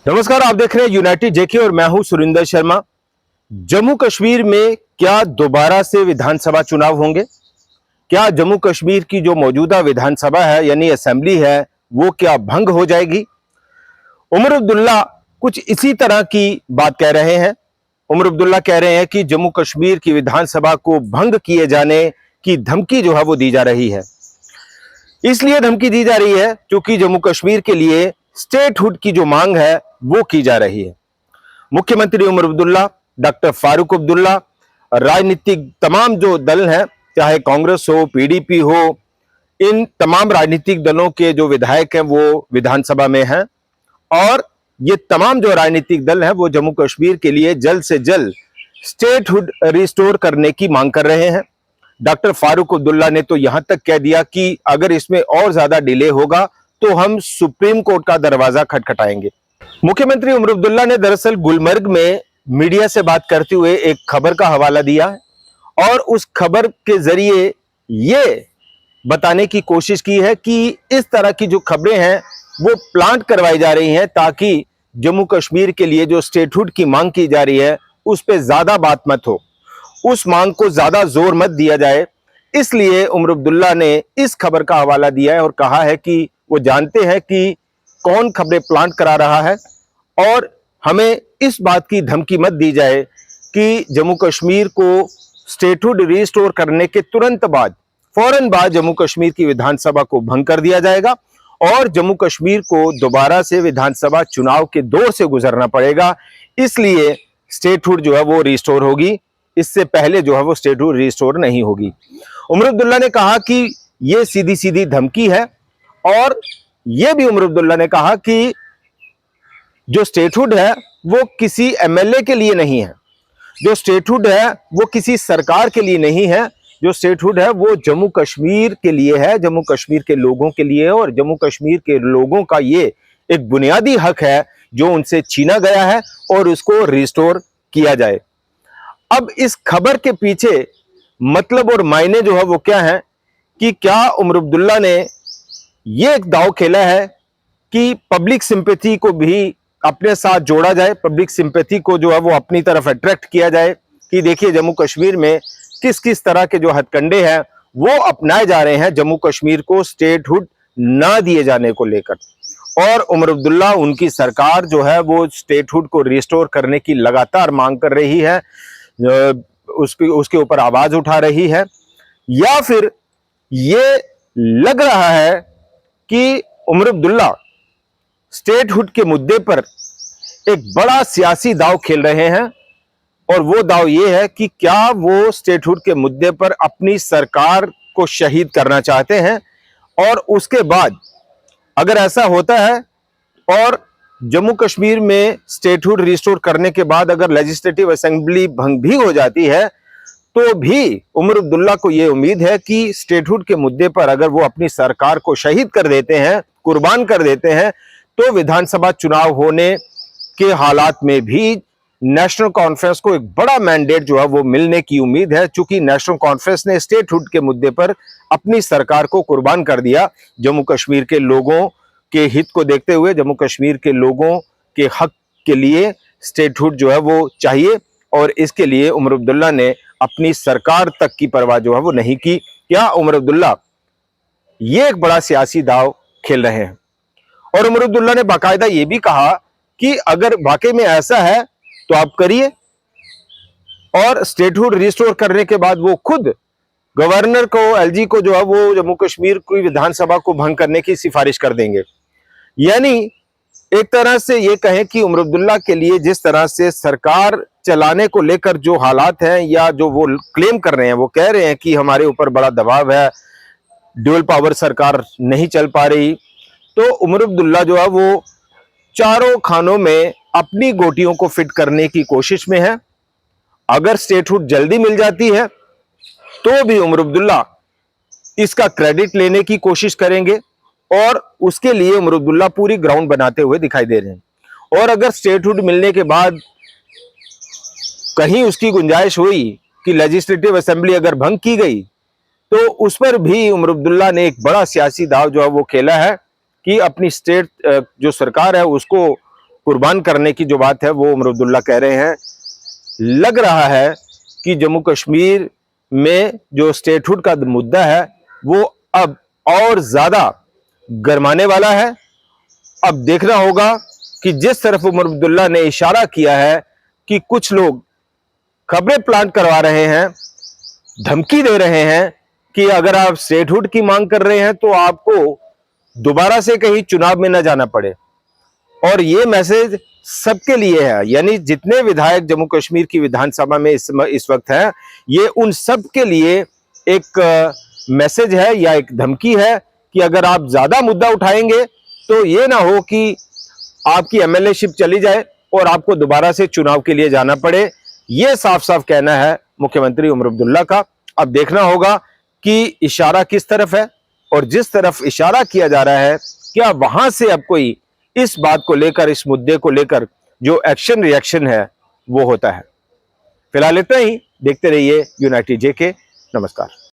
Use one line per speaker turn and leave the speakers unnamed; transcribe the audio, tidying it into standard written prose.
नमस्कार, आप देख रहे हैं यूनाइटेड जेके और मैं हूं सुरिंदर शर्मा। जम्मू कश्मीर में क्या दोबारा से विधानसभा चुनाव होंगे? क्या जम्मू कश्मीर की जो मौजूदा विधानसभा है यानी असेंबली है वो क्या भंग हो जाएगी? उमर अब्दुल्ला कुछ इसी तरह की बात कह रहे हैं। उमर अब्दुल्ला कह रहे हैं कि जम्मू कश्मीर की विधानसभा को भंग किए जाने की धमकी जो है वो दी जा रही है। इसलिए धमकी दी जा रही है क्योंकि जम्मू कश्मीर के लिए स्टेटहुड की जो मांग है वो की जा रही है। मुख्यमंत्री उमर अब्दुल्ला, डॉक्टर फारूक अब्दुल्ला, राजनीतिक तमाम जो दल हैं, चाहे कांग्रेस हो, पीडीपी हो, इन तमाम राजनीतिक दलों के जो विधायक हैं वो विधानसभा में हैं और ये तमाम जो राजनीतिक दल हैं वो जम्मू कश्मीर के लिए जल्द से जल्द स्टेटहुड रिस्टोर करने की मांग कर रहे हैं। डॉक्टर फारूक अब्दुल्ला ने तो यहां तक कह दिया कि अगर इसमें और ज्यादा डिले होगा तो हम सुप्रीम कोर्ट का दरवाजा खटखटाएंगे। मुख्यमंत्री उमर अब्दुल्ला ने दरअसल गुलमर्ग में मीडिया से बात करते हुए एक खबर का हवाला दिया और उस खबर के जरिए ये बताने की कोशिश की है कि इस तरह की जो खबरें हैं वो प्लांट करवाई जा रही हैं ताकि जम्मू कश्मीर के लिए जो स्टेटहुड की मांग की जा रही है उस पर ज्यादा बात मत हो, उस मांग को ज्यादा जोर मत दिया जाए। इसलिए उमर अब्दुल्ला ने इस खबर का हवाला दिया है और कहा है कि वो जानते हैं कि कौन खबरें प्लांट करा रहा है और हमें इस बात की धमकी मत दी जाए कि जम्मू कश्मीर को स्टेटहुड रिस्टोर करने के तुरंत बाद, फौरन बाद जम्मू कश्मीर की विधानसभा को भंग कर दिया जाएगा और जम्मू कश्मीर को दोबारा से विधानसभा चुनाव के दौर से गुजरना पड़ेगा। इसलिए स्टेटहुड जो है वो रिस्टोर होगी, इससे पहले जो है वो स्टेटहुड रिस्टोर नहीं होगी। उमर अब्दुल्ला ने कहा कि ये सीधी सीधी धमकी है और यह भी उमर अब्दुल्ला ने कहा कि जो स्टेटहुड है वो किसी एमएलए के लिए नहीं है, जो स्टेटहुड है वो किसी सरकार के लिए नहीं है, जो स्टेटहुड है वो जम्मू कश्मीर के लिए है, जम्मू कश्मीर के लोगों के लिए है और जम्मू कश्मीर के लोगों का ये एक बुनियादी हक है जो उनसे छीना गया है और उसको रिस्टोर किया जाए। अब इस खबर के पीछे मतलब और मायने जो है वो क्या है कि क्या उमर अब्दुल्ला ने ये एक दांव खेला है कि पब्लिक सिंपैथी को भी अपने साथ जोड़ा जाए, पब्लिक सिंपैथी को जो है वो अपनी तरफ अट्रैक्ट किया जाए कि देखिए जम्मू कश्मीर में किस किस तरह के जो हथकंडे हैं वो अपनाए जा रहे हैं जम्मू कश्मीर को स्टेटहुड ना दिए जाने को लेकर। और उमर अब्दुल्ला, उनकी सरकार जो है वो स्टेटहुड को रिस्टोर करने की लगातार मांग कर रही है, उसके ऊपर आवाज उठा रही है, या फिर ये लग रहा है कि उमर अब्दुल्ला स्टेटहुड के मुद्दे पर एक बड़ा सियासी दांव खेल रहे हैं और वो दांव ये है कि क्या वो स्टेटहुड के मुद्दे पर अपनी सरकार को शहीद करना चाहते हैं और उसके बाद अगर ऐसा होता है और जम्मू कश्मीर में स्टेटहुड रिस्टोर करने के बाद अगर लेजिस्लेटिव असेंबली भंग भी हो जाती है तो भी उमर अब्दुल्ला को यह उम्मीद है कि स्टेटहुड के मुद्दे पर अगर वो अपनी सरकार को शहीद कर देते हैं, कुर्बान कर देते हैं, तो विधानसभा चुनाव होने के हालात में भी नेशनल कॉन्फ्रेंस को एक बड़ा मैंडेट जो है वो मिलने की उम्मीद है, क्योंकि नेशनल कॉन्फ्रेंस ने स्टेटहुड के मुद्दे पर अपनी सरकार को कुर्बान कर दिया। जम्मू कश्मीर के लोगों के हित को देखते हुए, जम्मू कश्मीर के लोगों के हक के लिए स्टेटहुड जो है वो चाहिए और इसके लिए उमर अब्दुल्ला ने अपनी सरकार तक की परवाह जो है वो नहीं की। क्या उमर अब्दुल्ला ये एक बड़ा सियासी दांव खेल रहे हैं? और उमर अब्दुल्ला ने बाकायदा ये भी कहा कि अगर वाकई में ऐसा है तो आप करिए और स्टेटहुड रिस्टोर करने के बाद वो खुद गवर्नर को, एलजी को जो है वो जम्मू कश्मीर की विधानसभा को भंग करने की सिफारिश कर देंगे। यानी एक तरह से ये कहें कि उमर अब्दुल्ला के लिए जिस तरह से सरकार चलाने को लेकर जो हालात हैं या जो वो क्लेम कर रहे हैं, वो कह रहे हैं कि हमारे ऊपर बड़ा दबाव है, ड्यूअल पावर सरकार नहीं चल पा रही, तो उमर अब्दुल्ला जो है वो चारों खानों में अपनी गोटियों को फिट करने की कोशिश में है। अगर स्टेटहुड जल्दी मिल जाती है तो भी उमर अब्दुल्ला इसका क्रेडिट लेने की कोशिश करेंगे और उसके लिए उमर अब्दुल्ला पूरी ग्राउंड बनाते हुए दिखाई दे रहे हैं। और अगर स्टेटहुड मिलने के बाद कहीं उसकी गुंजाइश हुई कि लेजिस्लेटिव असेंबली अगर भंग की गई तो उस पर भी उमर अब्दुल्ला ने एक बड़ा सियासी दाव जो है वो खेला है कि अपनी स्टेट जो सरकार है उसको कुर्बान करने की जो बात है वो उमर अब्दुल्ला कह रहे हैं। लग रहा है कि जम्मू कश्मीर में जो स्टेटहुड का मुद्दा है वो अब और ज्यादा गरमाने वाला है। अब देखना होगा कि जिस तरफ उमर अब्दुल्ला ने इशारा किया है कि कुछ लोग खबरें प्लांट करवा रहे हैं, धमकी दे रहे हैं कि अगर आप स्टेटहुड की मांग कर रहे हैं तो आपको दोबारा से कहीं चुनाव में न जाना पड़े। और ये मैसेज सबके लिए है, यानी जितने विधायक जम्मू कश्मीर की विधानसभा में इस वक्त हैं, ये उन सब के लिए एक मैसेज है या एक धमकी है कि अगर आप ज्यादा मुद्दा उठाएंगे तो ये ना हो कि आपकी एमएलए-शिप चली जाए और आपको दोबारा से चुनाव के लिए जाना पड़े। ये साफ साफ कहना है मुख्यमंत्री उमर अब्दुल्ला का। अब देखना होगा कि इशारा किस तरफ है, और जिस तरफ इशारा किया जा रहा है क्या वहां से अब कोई इस बात को लेकर, इस मुद्दे को लेकर जो एक्शन रिएक्शन है वो होता है। फिलहाल इतना ही। देखते रहिए यूनाइटेड जेके। नमस्कार।